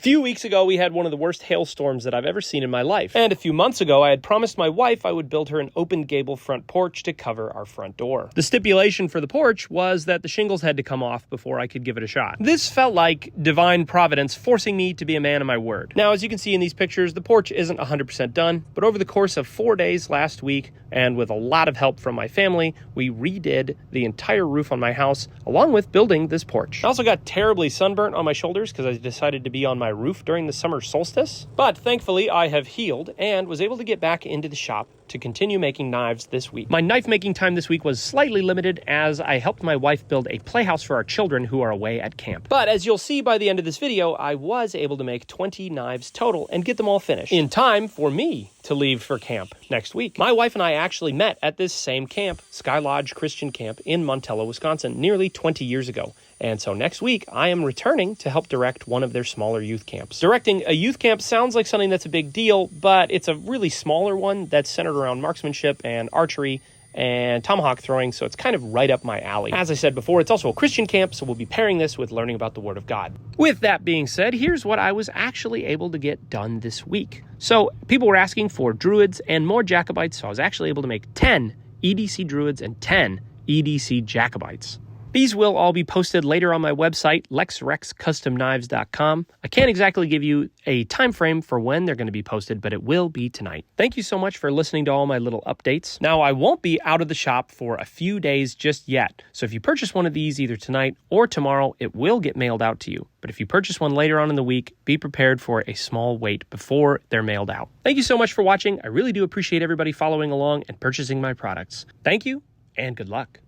A few weeks ago, we had one of the worst hailstorms that I've ever seen in my life. And a few months ago, I had promised my wife I would build her an open gable front porch to cover our front door. The stipulation for the porch was that the shingles had to come off before I could give it a shot. This felt like divine providence forcing me to be a man of my word. Now, as you can see in these pictures, the porch isn't 100% done, but over the course of 4 days last week, and with a lot of help from my family, we redid the entire roof on my house, along with building this porch. I also got terribly sunburnt on my shoulders because I decided to be on my roof during the summer solstice, but thankfully I have healed and was able to get back into the shop to continue making knives this week. My knife making time this week was slightly limited as I helped my wife build a playhouse for our children who are away at camp. But as you'll see by the end of this video, I was able to make 20 knives total and get them all finished in time for me to leave for camp next week. My wife and I actually met at this same camp, Sky Lodge Christian Camp in Montello, Wisconsin, nearly 20 years ago. And so next week, I am returning to help direct one of their smaller youth camps. Directing a youth camp sounds like something that's a big deal, but it's a really smaller one that's centered around marksmanship and archery and tomahawk throwing, so it's kind of right up my alley. As I said before, it's also a Christian camp, so we'll be pairing this with learning about the Word of God. With that being said, here's what I was actually able to get done this week. So people were asking for druids and more Jacobites, so I was actually able to make 10 EDC druids and 10 EDC Jacobites. These will all be posted later on my website, lexrexcustomknives.com. I can't exactly give you a time frame for when they're going to be posted, but it will be tonight. Thank you so much for listening to all my little updates. Now, I won't be out of the shop for a few days just yet, so if you purchase one of these either tonight or tomorrow, it will get mailed out to you. But if you purchase one later on in the week, be prepared for a small wait before they're mailed out. Thank you so much for watching. I really do appreciate everybody following along and purchasing my products. Thank you, and good luck.